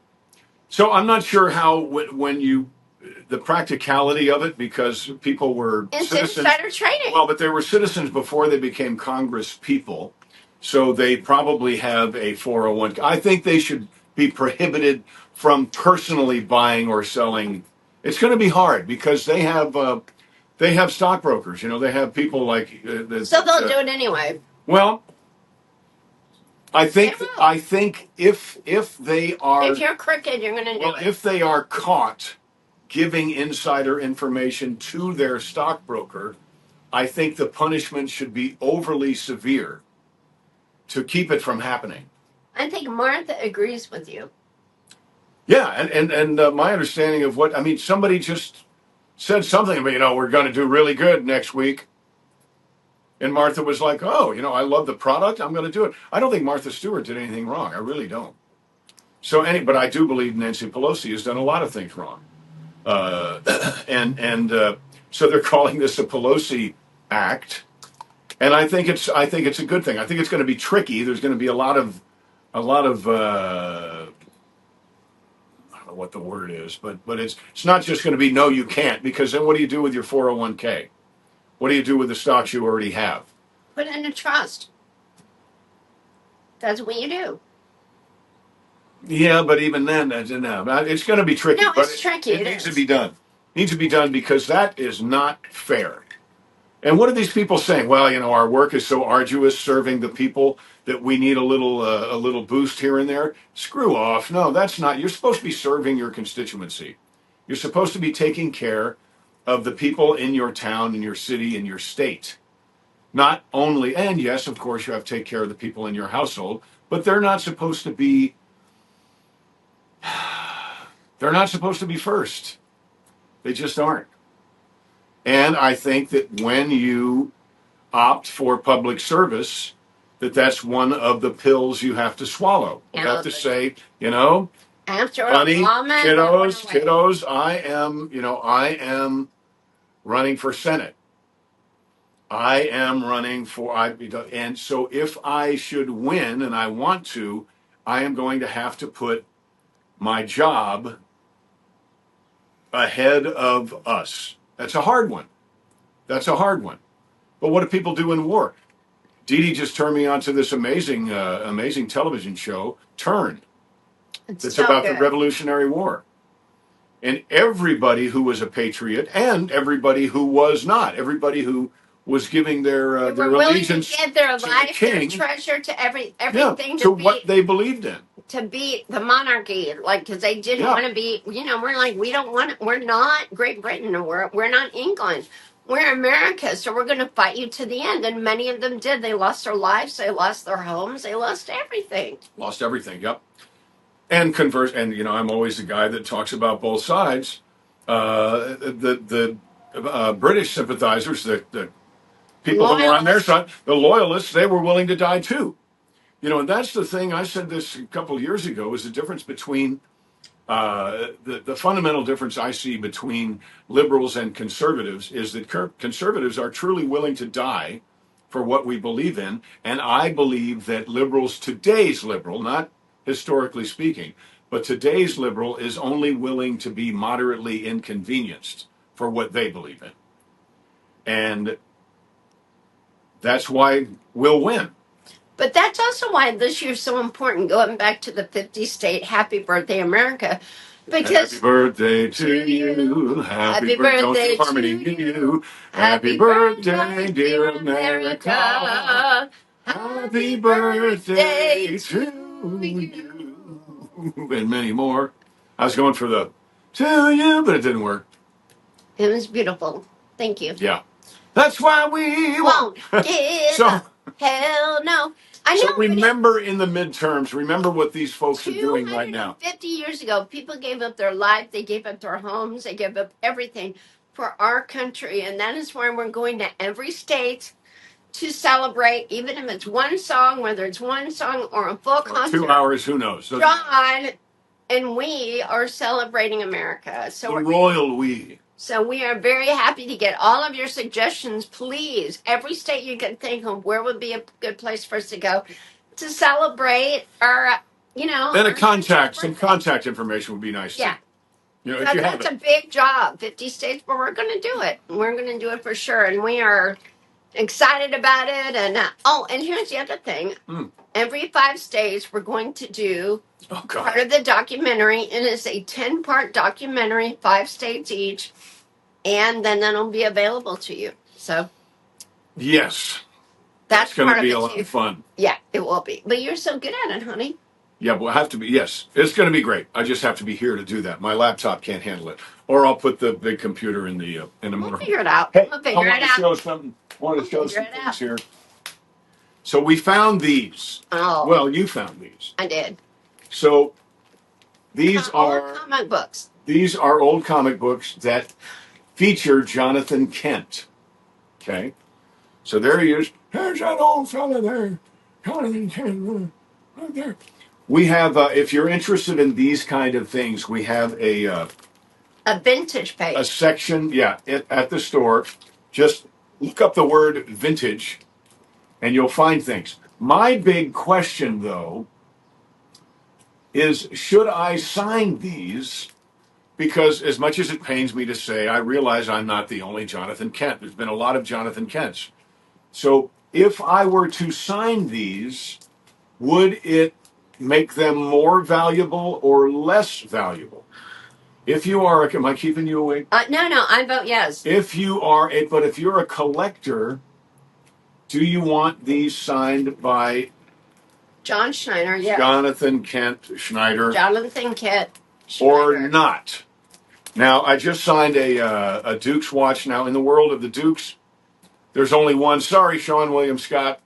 So I'm not sure how when you the practicality of it, because people were It's citizens. insider trading. Well, but they were citizens before they became Congress people, so they probably have a 401. I think they should be prohibited from personally buying or selling. It's going to be hard because they have stockbrokers. They have people like. So they'll do it anyway. Well, I think if they are, if you're crooked, you're going to do it. well, if they are caught giving insider information to their stockbroker, I think the punishment should be overly severe to keep it from happening. I think Martha agrees with you. Yeah, and my understanding of somebody just said something about, we're going to do really good next week. And Martha was like, oh, I love the product. I'm going to do it. I don't think Martha Stewart did anything wrong. I really don't. But I do believe Nancy Pelosi has done a lot of things wrong. So they're calling this a Pelosi Act. And I think it's a good thing. I think it's going to be tricky. There's going to be a lot of I don't know what the word is, but it's not just going to be no, you can't, because then what do you do with your 401k? What do you do with the stocks you already have? Put it in a trust. That's what you do. Yeah, but even then, it's going to be tricky. No, but it's tricky. It needs to be done. It needs to be done because that is not fair. And what are these people saying? Well, our work is so arduous serving the people that we need a little boost here and there. Screw off. No, that's not. You're supposed to be serving your constituency. You're supposed to be taking care of the people in your town, in your city, in your state. Not only, and yes, of course, you have to take care of the people in your household, but they're not supposed to be first. They just aren't. And I think that when you opt for public service, that's one of the pills you have to swallow. You have to say, after honey, kiddos, I am running for Senate. I am running and so if I should win and I want to, I am going to have to put my job ahead of us. That's a hard one. That's a hard one. But what do people do in war? Dee Dee just turned me on to this amazing television show, Turn. It's so about good. the Revolutionary War. And everybody who was a patriot and everybody who was not, everybody who was giving their allegiance to give their to life, the king, their treasure, to everything to what they believed in. To beat the monarchy, like, because they didn't want to be, we're like, we don't want, we're not Great Britain, or we're not England, we're America, so we're going to fight you to the end. And many of them did. They lost their lives, they lost their homes, they lost everything. Lost everything, yep. And converse, and I'm always the guy that talks about both sides. The British sympathizers, the people who were on their side, the loyalists, they were willing to die too. And that's the thing. I said this a couple of years ago. Is the difference between the fundamental difference I see between liberals and conservatives is that conservatives are truly willing to die for what we believe in, and I believe that liberals, today's liberal, not historically speaking, but today's liberal is only willing to be moderately inconvenienced for what they believe in, and that's why we'll win. But that's also why this year's so important, going back to the 50 state Happy Birthday America. Because happy birthday to you. Happy birthday to you. Happy birthday, dear America. Happy birthday to you. And many more. I was going for the to you, but it didn't work. It was beautiful. Thank you. Yeah. That's why we won't give up. Hell no. So remember in the midterms, remember what these folks are doing right now. 50 years ago, people gave up their life, they gave up their homes, they gave up everything for our country. And that is why we're going to every state to celebrate, even if it's one song, whether it's one song or a full concert. 2 hours, who knows? John and we are celebrating America. So the royal we. So we are very happy to get all of your suggestions. Please, every state you can think of, where would be a good place for us to go to celebrate our, And some contact information would be nice. Yeah. Too. That's a big job. 50 states, but we're going to do it. We're going to do it for sure. And we are excited about it. And and here's the other thing. Every 5 states, we're going to do part of the documentary. It is a 10-part documentary, 5 states each. And then that'll be available to you. So, yes, that's going to be a lot of fun. Yeah, it will be. But you're so good at it, honey. Yeah, we'll have to be. Yes, it's going to be great. I just have to be here to do that. My laptop can't handle it, or I'll put the big computer in the We'll figure it out. Hey, we'll figure it out. Show something. I want to show some things here. So we found these. Oh, well, you found these. I did. So these are old comic books. These are old comic books that feature Jonathan Kent. Okay, so there he is. There's that old fella there, Jonathan Kent, right there. We have, if you're interested in these kind of things, we have a vintage page, a section, at the store. Just look up the word vintage, and you'll find things. My big question, though, is should I sign these? Because as much as it pains me to say, I realize I'm not the only Jonathan Kent. There's been a lot of Jonathan Kents. So if I were to sign these, would it make them more valuable or less valuable? If you are, am I keeping you awake? No, I vote yes. If you're a collector, do you want these signed by John Schneider? Yes. Jonathan Kent Schneider. Jonathan Kent Schneider. Or not? Now, I just signed a Duke's watch. Now, in the world of the Dukes, there's only one. Sorry, Sean William Scott,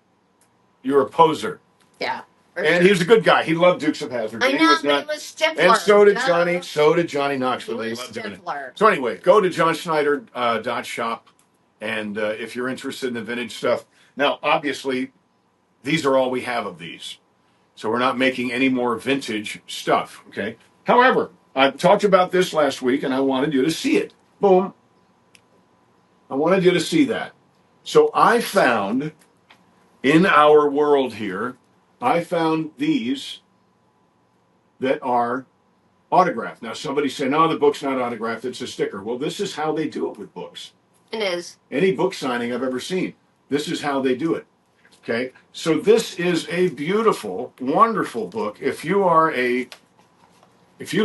you're a poser. Yeah. And he was a good guy. He loved Dukes of Hazzard. I know, but he was Stifler. And so did Johnny. So did Johnny Knoxville. He They was loved doing it. Stifler. So anyway, go to johnschneider.shop, and if you're interested in the vintage stuff. Now, obviously, these are all we have of these. So we're not making any more vintage stuff, okay? However, I talked about this last week, and I wanted you to see it. Boom. I wanted you to see that. So I found, in our world here, I found these that are autographed. Now somebody say, no, the book's not autographed, it's a sticker. Well, this is how they do it with books. It is. Any book signing I've ever seen, this is how they do it. Okay, so this is a beautiful, wonderful book. If you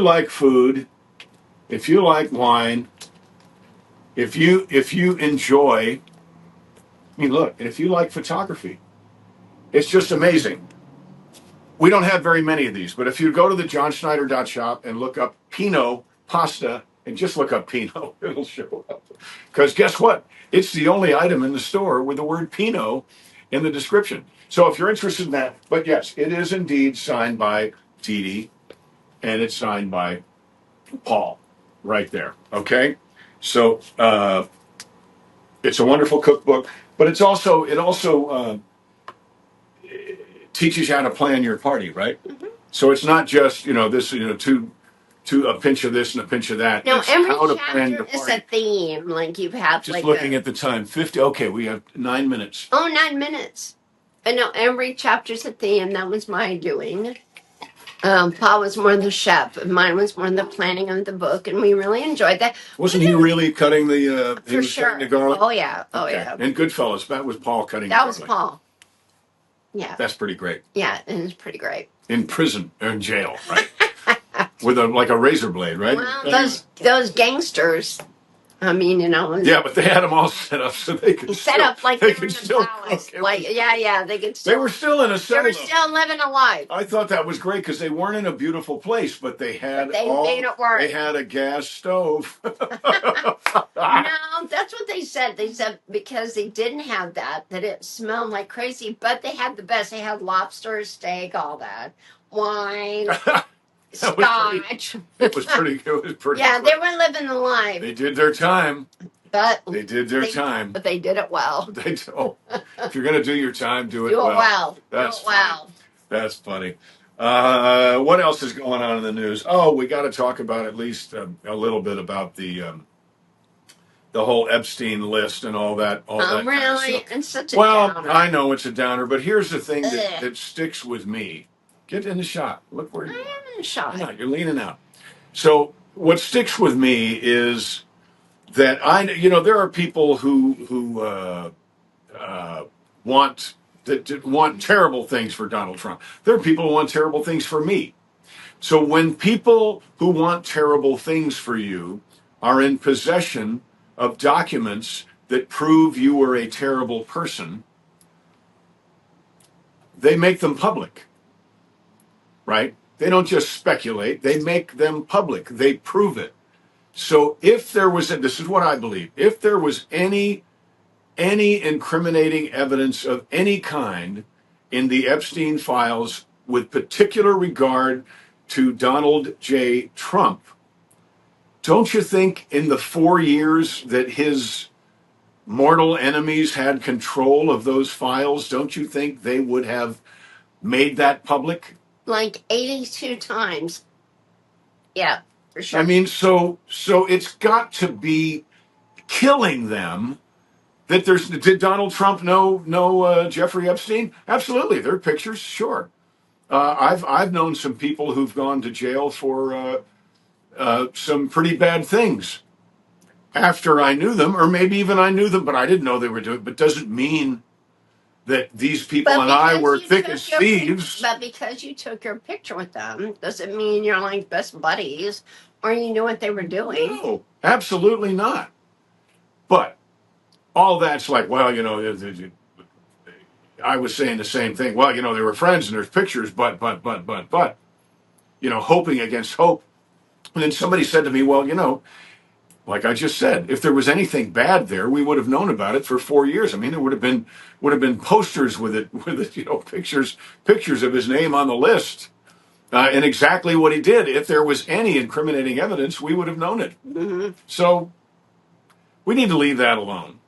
like food, if you like wine, if you enjoy, I mean, look, and if you like photography, it's just amazing. We don't have very many of these, but if you go to the johnschneider.shop and look up Pinot pasta and just look up Pinot, it'll show up. Because guess what? It's the only item in the store with the word Pinot in the description. So if you're interested in that, but yes, it is indeed signed by Dee Dee and it's signed by Paul right there. Okay? So it's a wonderful cookbook, but it also teaches you how to plan your party, right? Mm-hmm. So it's not just this to a pinch of this and a pinch of that. No, it's every how to plan chapter your is party. a theme. Like you have Just looking at the time, 50. Okay, we have 9 minutes. Oh, 9 minutes. I know every chapter's a theme. That was my doing. Paul was more the chef, and mine was more the planning of the book, and we really enjoyed that. Wasn't he really cutting the? For sure. Cutting the garlic. Oh yeah. Oh okay. yeah. And Goodfellas, that was Paul cutting. That the was garlic. Paul. Yeah. That's pretty great. Yeah, it was pretty great. In prison or in jail, right? With like a razor blade, right? Well, those gangsters. I mean, Yeah, but they had them all set up so they could set up like they were in still a palace. cook. Like yeah, they could still. They were still in a cell. They were still living a life. I thought that was great because they weren't in a beautiful place, but they had made it work. They had a gas stove. No, that's what they said. They said because they didn't have that it smelled like crazy, but they had the best. They had lobster, steak, all that, wine. Scotch. It was pretty. Yeah, they were living the life. They did their time. But they did their time. But they did it well. If you're gonna do your time, do it well. well. That's well. That's funny. What else is going on in the news? Oh, we got to talk about at least a little bit about the whole Epstein list and all that. That really? Kind of stuff. It's such a downer. I know it's a downer, but here's the thing that sticks with me. Get in the shot. Look where you are. I am in the shot. No, you're leaning out. So what sticks with me is that there are people who want terrible things for Donald Trump. There are people who want terrible things for me. So when people who want terrible things for you are in possession of documents that prove you were a terrible person, they make them public. Right? They don't just speculate, they make them public. They prove it. So if there was, this is what I believe, if there was any incriminating evidence of any kind in the Epstein files with particular regard to Donald J. Trump, don't you think in the 4 years that his mortal enemies had control of those files, don't you think they would have made that public? Like 82 times. Yeah, for sure. I mean, so it's got to be killing them that did Donald Trump know Jeffrey Epstein? Absolutely. There are pictures, sure. I've known some people who've gone to jail for some pretty bad things after I knew them, or maybe even I knew them, but I didn't know they were doing it. But doesn't mean that these people and I were thick as thieves. But because you took your picture with them, doesn't mean you're like best buddies or you knew what they were doing. No, absolutely not. But all that's like, well, I was saying the same thing. Well, they were friends and there's pictures, but, hoping against hope. And then somebody said to me, well, like I just said, if there was anything bad there, we would have known about it for 4 years. I mean, there would have been posters with it, pictures of his name on the list, and exactly what he did. If there was any incriminating evidence, we would have known it. Mm-hmm. So we need to leave that alone.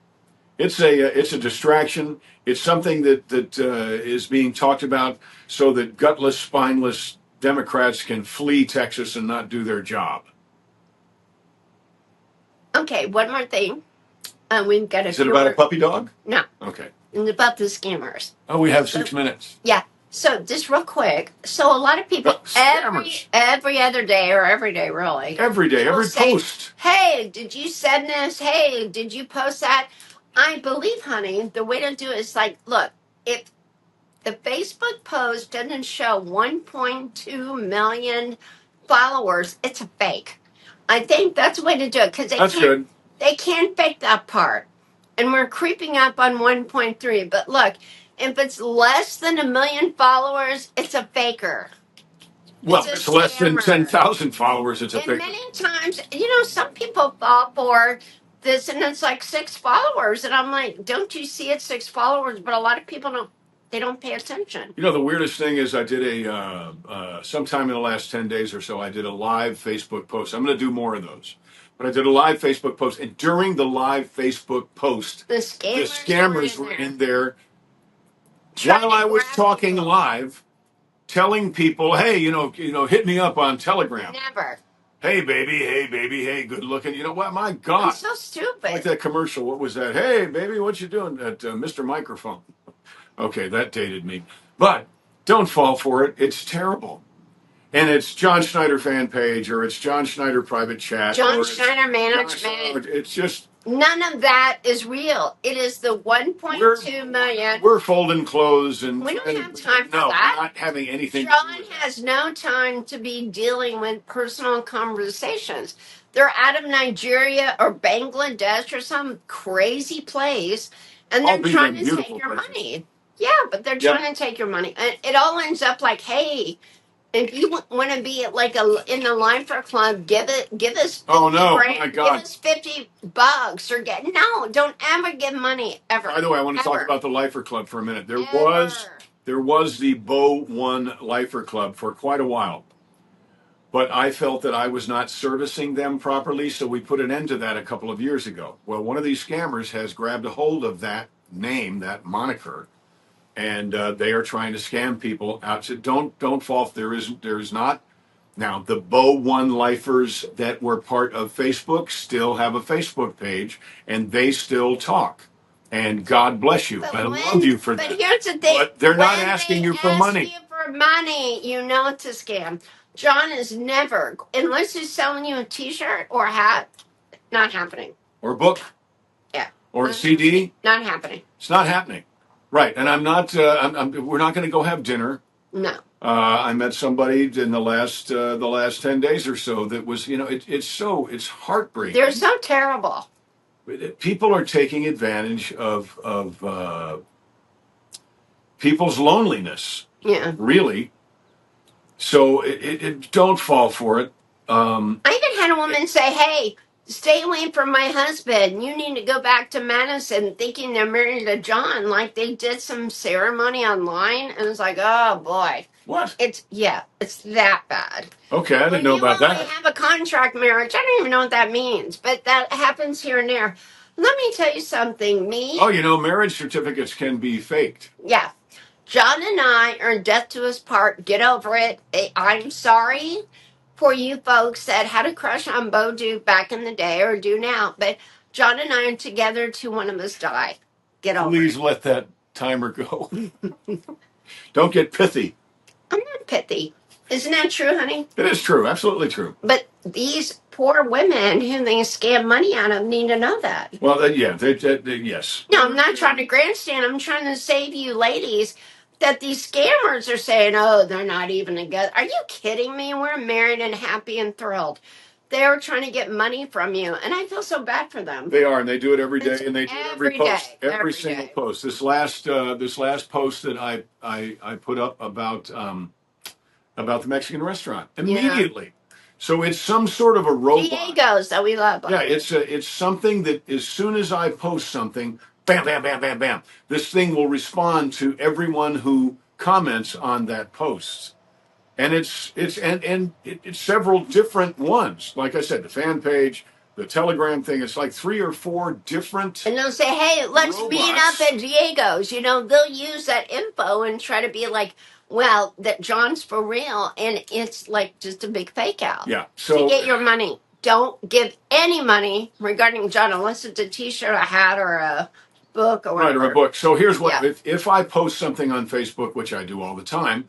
It's a distraction. It's something that is being talked about so that gutless, spineless Democrats can flee Texas and not do their job. Okay, one more thing. We've got Is it about a puppy dog? No. Okay. It's about the scammers. Oh, we have 6 minutes. Yeah. So just real quick, so a lot of people Scammers. every other day or every day really, Every day, people every say, post. "Hey, did you send this? Hey, did you post that?" I believe, honey, the way to do it is like, look, if the Facebook post doesn't show 1.2 million followers, it's a fake. I think that's the way to do it because That's good. they can't fake that part. And we're creeping up on 1.3. But look, if it's less than 1 million followers, it's a faker. Well, if it's less than scammer. 10,000 followers, it's a And faker. many times, some people fall for this and it's like 6 followers. And I'm like, don't you see it's 6 followers? But a lot of people don't. They don't pay attention. You know, the weirdest thing is I did sometime in the last 10 days or so, I did a live Facebook post. I'm going to do more of those. But I did a live Facebook post. And during the live Facebook post, The scammers were in there Trying while to I was grab talking people. live, telling people, hey, hit me up on Telegram. Never. Hey, baby, hey, good looking. You know what? My God. It's so stupid. Like that commercial. What was that? Hey, baby, what you doing at Mr. Microphone? Okay, that dated me. But don't fall for it. It's terrible. And it's John Schneider fan page or it's John Schneider private chat. John Schneider management. It's just. None of that is real. It is the 1.2 million. We're folding clothes and we don't have time for that. Not having anything. John has no time to be dealing with personal conversations. They're out of Nigeria or Bangladesh or some crazy place, and they're trying to take your money. Yeah, but they're trying to take your money. And it all ends up like, hey, if you want to be like in the Lifer Club, give us 50 grand, my God. Give us $50 or don't ever give money ever. By the way, I want to talk about the Lifer Club for a minute. There was the Bo One Lifer Club for quite a while. But I felt that I was not servicing them properly, so we put an end to that a couple of years ago. Well, one of these scammers has grabbed a hold of that name, that moniker, and they are trying to scam people out. So don't fall. There is not. Now, the Bo One Lifers that were part of Facebook still have a Facebook page, and they still talk. And God bless you. I love you for that. But here's the thing. But they're not asking you for money. You for money, you know it's a scam. John is never, unless he's selling you a T-shirt or a hat, not happening. Or a book. Yeah. Or a CD. Not happening. It's not happening. Right. And I'm not, we're not going to go have dinner. No. I met somebody in the last 10 days or so that was, it's heartbreaking. They're so terrible. People are taking advantage of people's loneliness. Yeah. Really. So don't fall for it. I even had a woman say, hey, stay away from my husband. You need to go back to Madison, thinking they're married to John. Like they did some ceremony online. And it's like, oh boy. What? It's that bad. Okay, I didn't know about that. They have a contract marriage. I don't even know what that means, but that happens here and there. Let me tell you something. Marriage certificates can be faked. Yeah. John and I are in death to us part. Get over it. I'm sorry for you folks that had a crush on Bo Duke back in the day or do now, but John and I are together till one of us die. Get over it. Please let that timer go. Don't get pithy. I'm not pithy. Isn't that true, honey? It is true. Absolutely true. But these poor women who they scam money out of need to know that. Well, yes. No, I'm not trying to grandstand. I'm trying to save you ladies that these scammers are saying, oh, they're not even together. Are you kidding me? We're married and happy and thrilled. They're trying to get money from you, and I feel so bad for them. They are, and they do it every day, and they do it every post, every single post. This last post that I put up about the Mexican restaurant immediately. Yeah. So it's some sort of a robot. Diego's that we love. Yeah, it's something that as soon as I post something, bam, bam, bam, bam, bam, this thing will respond to everyone who comments on that post. And it's several different ones. Like I said, the fan page, the Telegram thing, it's like 3 or 4 different. And they'll say, hey, let's meet up at Diego's. They'll use that info and try to be like, well, that John's for real. And it's like just a big fake out. Yeah. So to get your money. Don't give any money regarding John unless it's a T-shirt, a hat, or a book or Right, or a book. So here's what, Yeah. if I post something on Facebook, which I do all the time,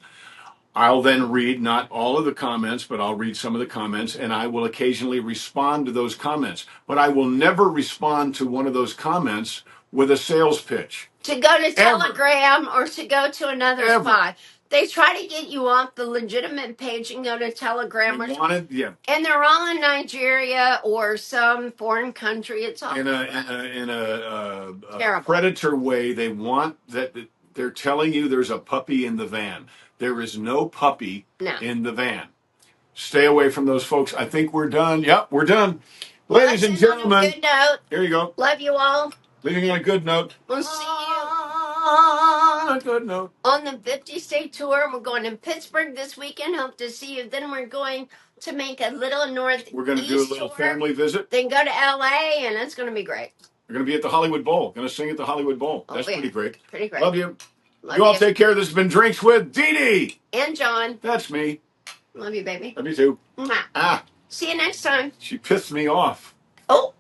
I'll then read not all of the comments, but I'll read some of the comments, and I will occasionally respond to those comments. But I will never respond to one of those comments with a sales pitch. To go to Ever. Telegram or to go to another Ever. spot. They try to get you off the legitimate page and go to Telegram. They wanted, yeah. And they're all in Nigeria or some foreign country. It's all In a terrible. predator way. They want that. They're telling you there's a puppy in the van. There is no puppy in the van. Stay away from those folks. I think we're done. Yep, we're done. Ladies and gentlemen. On a good note. Here you go. Love you all. Leaving on a good note. We'll see you on a good note. On the 50-state tour. We're going to Pittsburgh this weekend. Hope to see you. Then we're going to make a little northeast. We're going to do a little family visit. Then go to LA, and it's going to be great. We're going to be at the Hollywood Bowl. Going to sing at the Hollywood Bowl. That's pretty great. Pretty great. Love you. You all take care. This has been Drinks with Dee Dee. And John. That's me. Love you, baby. Love you too. Mwah. Ah. See you next time. She pissed me off. Oh.